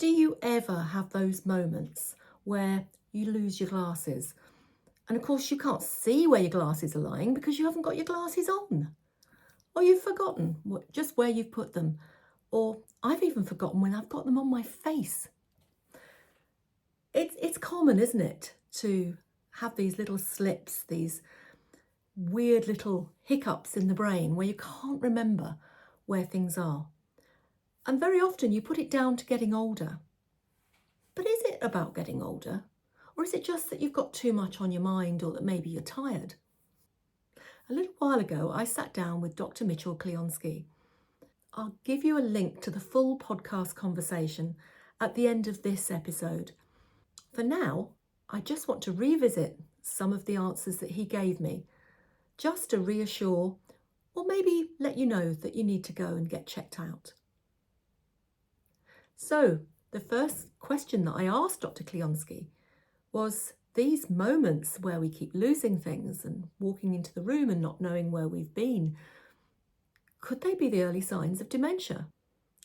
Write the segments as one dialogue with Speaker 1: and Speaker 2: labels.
Speaker 1: Do you ever have those moments where you lose your glasses? And of course, you can't see where your glasses are lying because you haven't got your glasses on. Or you've forgotten just where you've put them. Or I've even forgotten when I've got them on my face. It's common, isn't it, to have these little slips, these weird little hiccups in the brain where you can't remember where things are. And very often you put it down to getting older. But is it about getting older? Or is it just that you've got too much on your mind or that maybe you're tired? A little while ago, I sat down with Dr. Mitchell Kleonsky. I'll give you a link to the full podcast conversation at the end of this episode. For now, I just want to revisit some of the answers that he gave me, just to reassure or maybe let you know that you need to go and get checked out. So, the first question that I asked Dr. Kleonsky was these moments where we keep losing things and walking into the room and not knowing where we've been, could they be the early signs of dementia?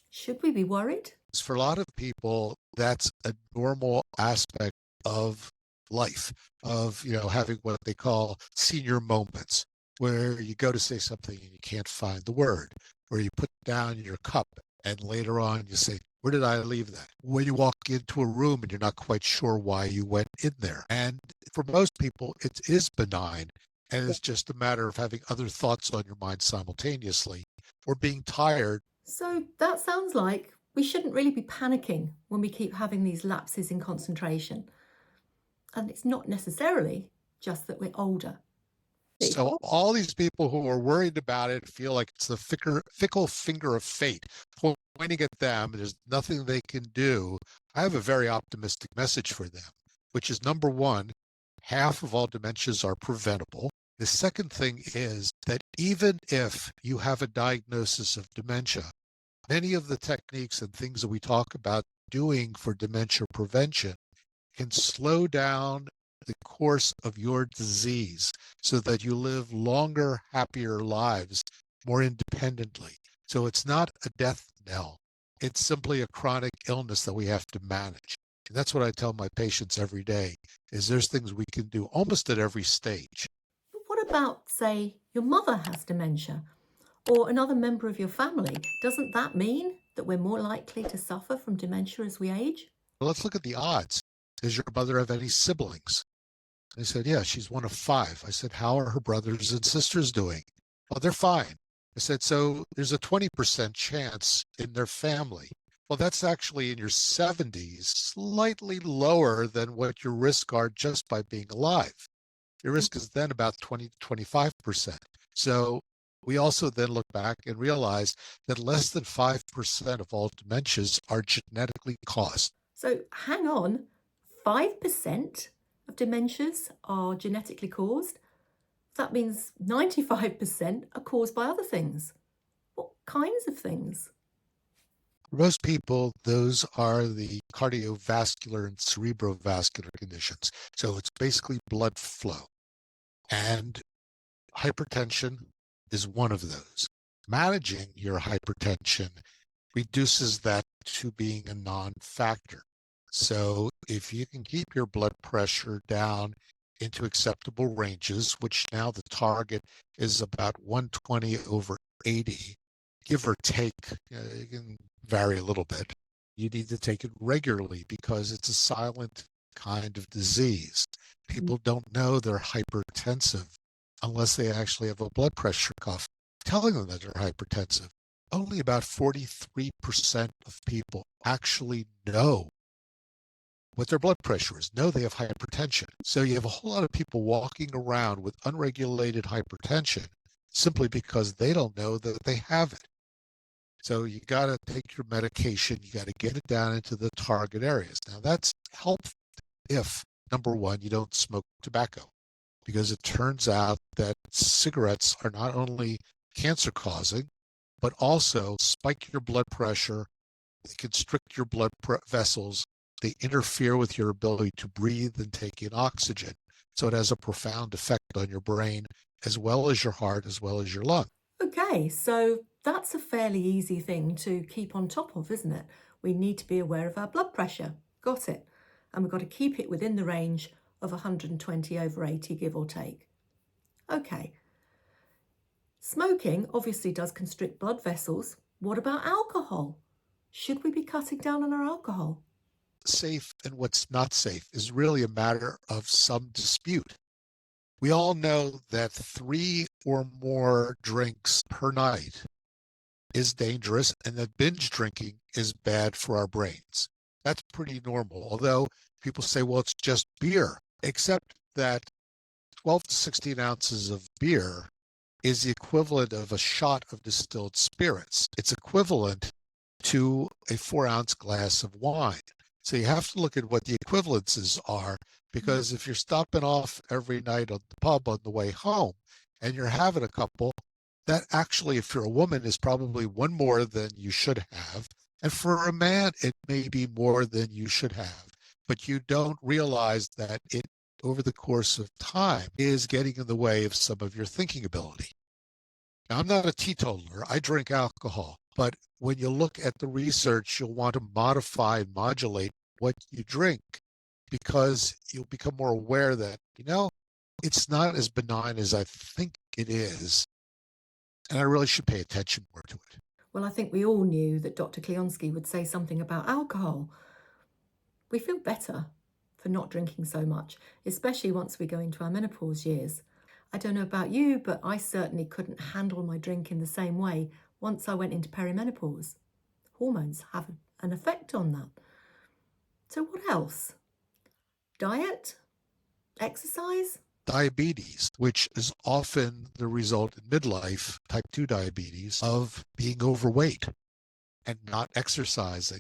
Speaker 1: Should we be worried?
Speaker 2: For a lot of people, that's a normal aspect of life, of having what they call senior moments, where you go to say something and you can't find the word, or you put down your cup and later on you say, where did I leave that? When you walk into a room and you're not quite sure why you went in there. And for most people, it is benign, and it's just a matter of having other thoughts on your mind simultaneously or being tired.
Speaker 1: So that sounds like we shouldn't really be panicking when we keep having these lapses in concentration. And it's not necessarily just that we're older.
Speaker 2: So all these people who are worried about it feel like it's the fickle finger of fate pointing at them. There's nothing they can do. I have a very optimistic message for them, which is number one, half of all dementias are preventable. The second thing is that even if you have a diagnosis of dementia, many of the techniques and things that we talk about doing for dementia prevention can slow down the course of your disease so that you live longer, happier lives more independently. So it's not a death knell. It's simply a chronic illness that we have to manage. And that's what I tell my patients every day, is there's things we can do almost at every stage.
Speaker 1: But what about, say, your mother has dementia or another member of your family? Doesn't that mean that we're more likely to suffer from dementia as we age?
Speaker 2: Well, let's look at the odds. Does your mother have any siblings? They said, yeah, she's one of 5. I said, how are her brothers and sisters doing? Oh, they're fine. I said, so there's a 20% chance in their family. Well, that's actually in your 70s, slightly lower than what your risks are just by being alive. Your risk is then about 20 to 25%. So we also then look back and realize that less than 5% of all dementias are genetically caused.
Speaker 1: So hang on, 5% of dementias are genetically caused? That means 95% are caused by other things. What kinds of things?
Speaker 2: For most people, those are the cardiovascular and cerebrovascular conditions. So it's basically blood flow. And hypertension is one of those. Managing your hypertension reduces that to being a non-factor. So if you can keep your blood pressure down into acceptable ranges, which now the target is about 120/80, give or take, it can vary a little bit. You need to take it regularly because it's a silent kind of disease. People don't know they're hypertensive unless they actually have a blood pressure cuff telling them that they're hypertensive. Only about 43% of people actually know what their blood pressure is, know they have hypertension. So you have a whole lot of people walking around with unregulated hypertension simply because they don't know that they have it. So you got to take your medication, you got to get it down into the target areas. Now that's helpful if, number one, you don't smoke tobacco, because it turns out that cigarettes are not only cancer causing, but also spike your blood pressure, they constrict your blood vessels, they interfere with your ability to breathe and take in oxygen. So it has a profound effect on your brain, as well as your heart, as well as your lung.
Speaker 1: Okay, so that's a fairly easy thing to keep on top of, isn't it? We need to be aware of our blood pressure. Got it. And we've got to keep it within the range of 120/80, give or take. Okay. Smoking obviously does constrict blood vessels. What about alcohol? Should we be cutting down on our alcohol?
Speaker 2: Safe and what's not safe is really a matter of some dispute. We all know that 3 or more drinks per night is dangerous and that binge drinking is bad for our brains. That's pretty normal, although people say, well, it's just beer, except that 12 to 16 ounces of beer is the equivalent of a shot of distilled spirits. It's equivalent to a 4-ounce glass of wine. So you have to look at what the equivalences are, because if you're stopping off every night at the pub on the way home and you're having a couple, that actually, if you're a woman, is probably one more than you should have. And for a man, it may be more than you should have. But you don't realize that it, over the course of time, is getting in the way of some of your thinking ability. Now, I'm not a teetotaler. I drink alcohol. But when you look at the research, you'll want to modify and modulate what you drink, because you'll become more aware that, it's not as benign as I think it is. And I really should pay attention more to it.
Speaker 1: Well, I think we all knew that Dr. Kleonsky would say something about alcohol. We feel better for not drinking so much, especially once we go into our menopause years. I don't know about you, but I certainly couldn't handle my drink in the same way once I went into perimenopause. Hormones have an effect on that. So what else? Diet? Exercise?
Speaker 2: Diabetes, which is often the result in midlife, type 2 diabetes, of being overweight and not exercising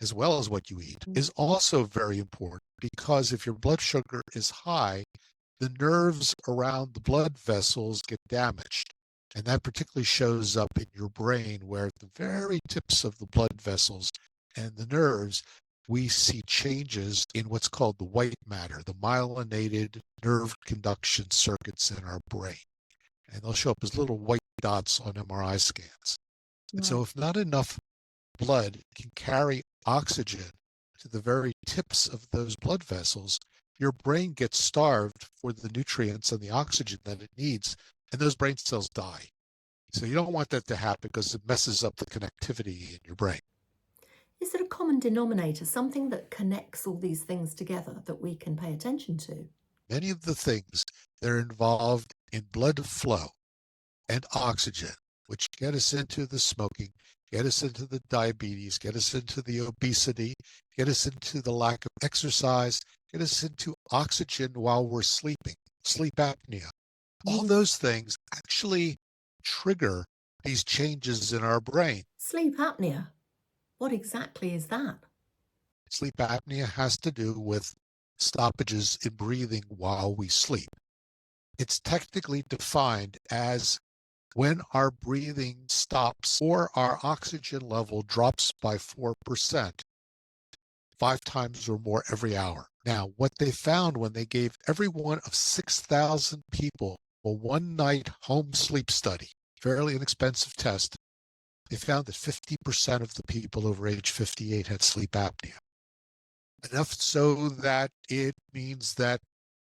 Speaker 2: as well as what you eat, is also very important, because if your blood sugar is high, the nerves around the blood vessels get damaged. And that particularly shows up in your brain, where at the very tips of the blood vessels and the nerves, we see changes in what's called the white matter, the myelinated nerve conduction circuits in our brain. And they'll show up as little white dots on MRI scans. And so if not enough blood can carry oxygen to the very tips of those blood vessels, your brain gets starved for the nutrients and the oxygen that it needs, and those brain cells die. So you don't want that to happen, because it messes up the connectivity in your brain.
Speaker 1: Is there a common denominator, something that connects all these things together that we can pay attention to?
Speaker 2: Many of the things that are involved in blood flow and oxygen, which get us into the smoking, get us into the diabetes, get us into the obesity, get us into the lack of exercise, get us into oxygen while we're sleeping, sleep apnea. All those things actually trigger these changes in our brain.
Speaker 1: Sleep apnea. What exactly is that?
Speaker 2: Sleep apnea has to do with stoppages in breathing while we sleep. It's technically defined as when our breathing stops or our oxygen level drops by 4%, 5 times or more every hour. Now, what they found when they gave every one of 6,000 people a one-night home sleep study, fairly inexpensive test, they found that 50% of the people over age 58 had sleep apnea. Enough so that it means that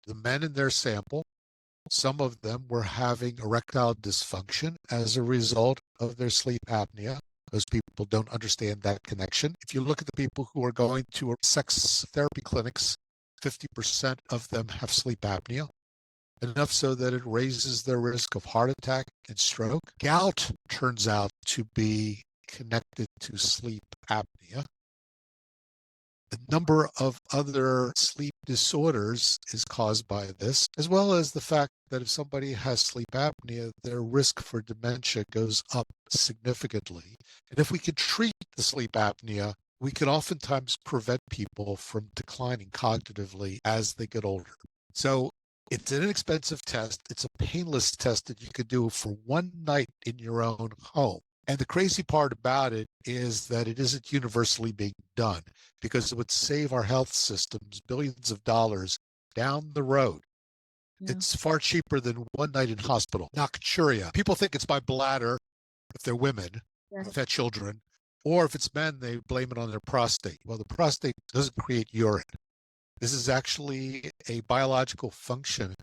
Speaker 2: the men in their sample, some of them were having erectile dysfunction as a result of their sleep apnea. Those people don't understand that connection. If you look at the people who are going to sex therapy clinics, 50% of them have sleep apnea, enough so that it raises their risk of heart attack and stroke. Gout turns out to be connected to sleep apnea. A number of other sleep disorders is caused by this, as well as the fact that if somebody has sleep apnea, their risk for dementia goes up significantly. And if we can treat the sleep apnea, we can oftentimes prevent people from declining cognitively as they get older. So it's an inexpensive test. It's a painless test that you could do for one night in your own home. And the crazy part about it is that it isn't universally being done, because it would save our health systems billions of dollars down the road. Yeah. It's far cheaper than one night in hospital. Nocturia. People think it's my bladder if they're women, yes, if they have children, Or if it's men, they blame it on their prostate. Well, the prostate doesn't create urine. This is actually a biological function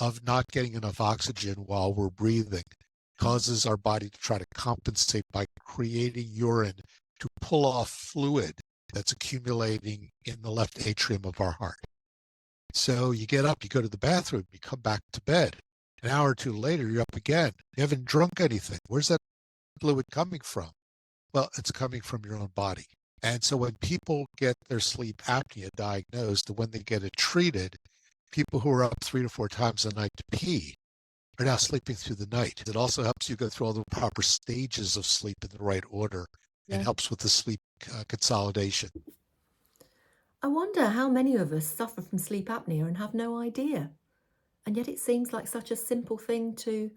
Speaker 2: of not getting enough oxygen while we're breathing. It causes our body to try to compensate by creating urine to pull off fluid that's accumulating in the left atrium of our heart. So you get up, you go to the bathroom, you come back to bed. An hour or two later, you're up again. You haven't drunk anything. Where's that fluid coming from? Well, it's coming from your own body. And so when people get their sleep apnea diagnosed, and when they get it treated, people who are up 3 to 4 times a night to pee are now sleeping through the night. It also helps you go through all the proper stages of sleep in the right order and
Speaker 1: Yeah.
Speaker 2: helps with the sleep consolidation.
Speaker 1: I wonder how many of us suffer from sleep apnea and have no idea. And yet it seems like such a simple thing to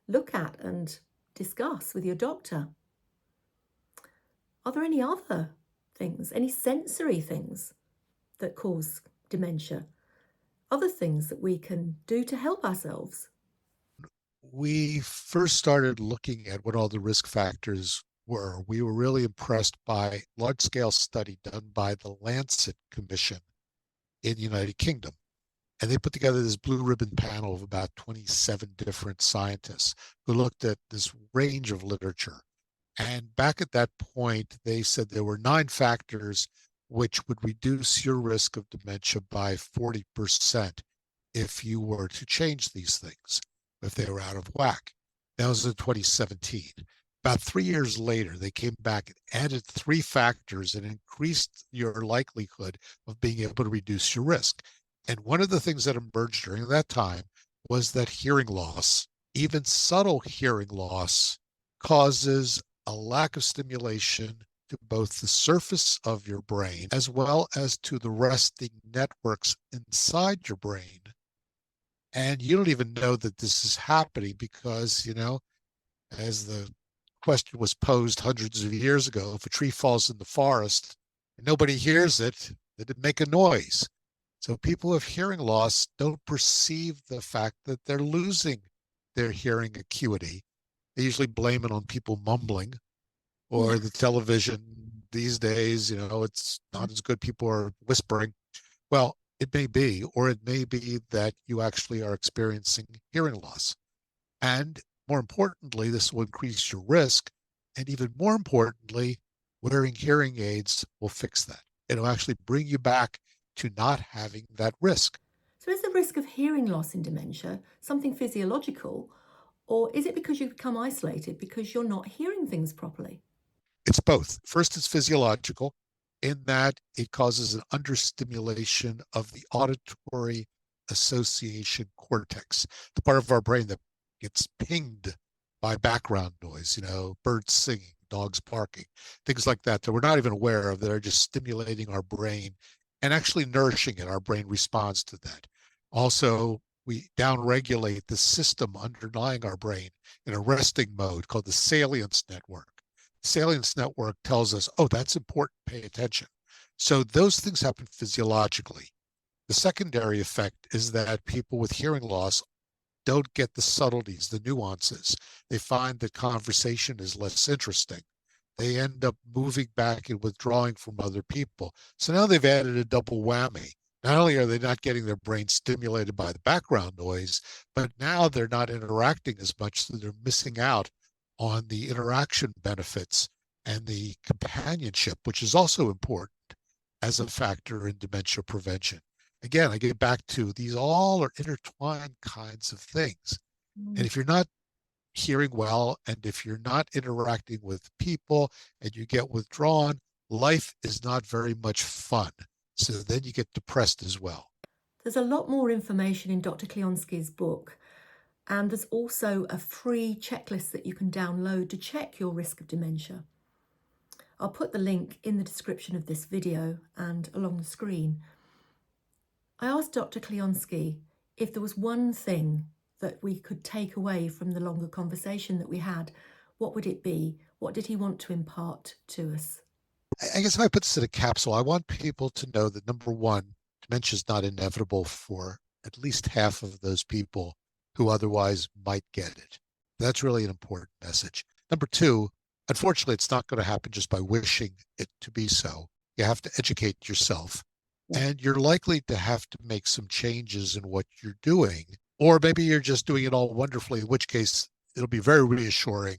Speaker 1: look at and discuss with your doctor. Are there any other things, any sensory things that cause dementia? Other things that we can do to help ourselves?
Speaker 2: We first started looking at what all the risk factors were. We were really impressed by a large-scale study done by the Lancet Commission in the United Kingdom. And they put together this blue ribbon panel of about 27 different scientists who looked at this range of literature. And back at that point, they said there were 9 factors which would reduce your risk of dementia by 40% if you were to change these things, if they were out of whack. That was in 2017. About 3 years later, they came back and added 3 factors and increased your likelihood of being able to reduce your risk. And one of the things that emerged during that time was that hearing loss, even subtle hearing loss, causes a lack of stimulation to both the surface of your brain as well as to the resting networks inside your brain. And you don't even know that this is happening because, as the question was posed hundreds of years ago, if a tree falls in the forest and nobody hears it, did it make a noise? So people with hearing loss don't perceive the fact that they're losing their hearing acuity. They usually blame it on people mumbling or
Speaker 1: Yeah.
Speaker 2: the television these days, it's not as good. People are whispering. Well, it may be, or it may be that you actually are experiencing hearing loss. And more importantly, this will increase your risk. And even more importantly, wearing hearing aids will fix that. It'll actually bring you back to not having that risk.
Speaker 1: So is the risk of hearing loss in dementia something physiological, or is it because you become isolated because you're not hearing things properly?
Speaker 2: It's both. First, it's physiological in that it causes an understimulation of the auditory association cortex, the part of our brain that gets pinged by background noise, birds singing, dogs barking, things like that that we're not even aware of that are just stimulating our brain and actually nourishing it. Our brain responds to that. Also, we downregulate the system underlying our brain in a resting mode called the salience network. Salience network tells us, oh, that's important, pay attention. So those things happen physiologically. The secondary effect is that people with hearing loss don't get the subtleties, the nuances. They find that conversation is less interesting. They end up moving back and withdrawing from other people. So now they've added a double whammy. Not only are they not getting their brain stimulated by the background noise, but now they're not interacting as much, so they're missing out on the interaction benefits and the companionship, which is also important as a factor in dementia prevention. Again, I get back to these all are intertwined kinds of things. And
Speaker 1: Mm.
Speaker 2: if you're not hearing well and if you're not interacting with people and you get withdrawn, life is not very much fun. So then you get depressed as well.
Speaker 1: There's a lot more information in Dr. Kleonsky's book, and there's also a free checklist that you can download to check your risk of dementia. I'll put the link in the description of this video and along the screen. I asked Dr. Kleonsky if there was one thing that we could take away from the longer conversation that we had. What would it be? What did he want to impart to us?
Speaker 2: I guess if I put this in a capsule, I want people to know that number one, dementia is not inevitable for at least half of those people who otherwise might get it. That's really an important message. Number two, Unfortunately, it's not going to happen just by wishing it to be so. You have to educate yourself,
Speaker 1: Yeah.
Speaker 2: and you're likely to have to make some changes in what you're doing. Or maybe you're just doing it all wonderfully, in which case it'll be very reassuring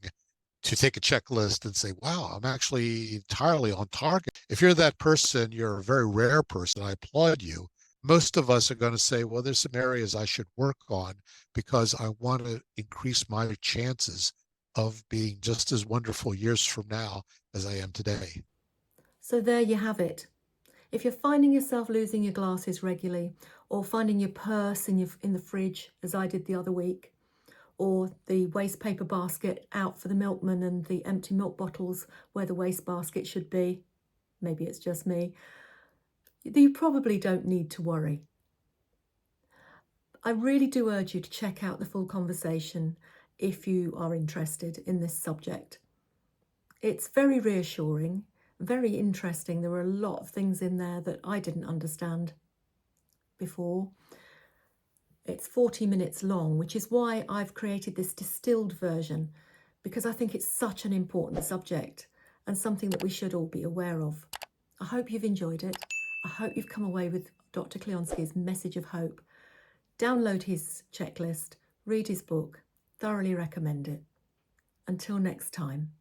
Speaker 2: to take a checklist and say, wow, I'm actually entirely on target. If you're that person, you're a very rare person. I applaud you. Most of us are going to say, well, there's some areas I should work on because I want to increase my chances of being just as wonderful years from now as I am today.
Speaker 1: So there you have it. If you're finding yourself losing your glasses regularly, or finding your purse in the fridge, as I did the other week, or the waste paper basket out for the milkman and the empty milk bottles where the waste basket should be, maybe it's just me, you probably don't need to worry. I really do urge you to check out the full conversation if you are interested in this subject. It's very reassuring, very interesting. There were a lot of things in there that I didn't understand before. It's 40 minutes long, which is why I've created this distilled version, because I think it's such an important subject and something that we should all be aware of. I hope you've enjoyed it. I hope you've come away with Dr. Kleonsky's message of hope. Download his checklist, read his book, thoroughly recommend it. Until next time.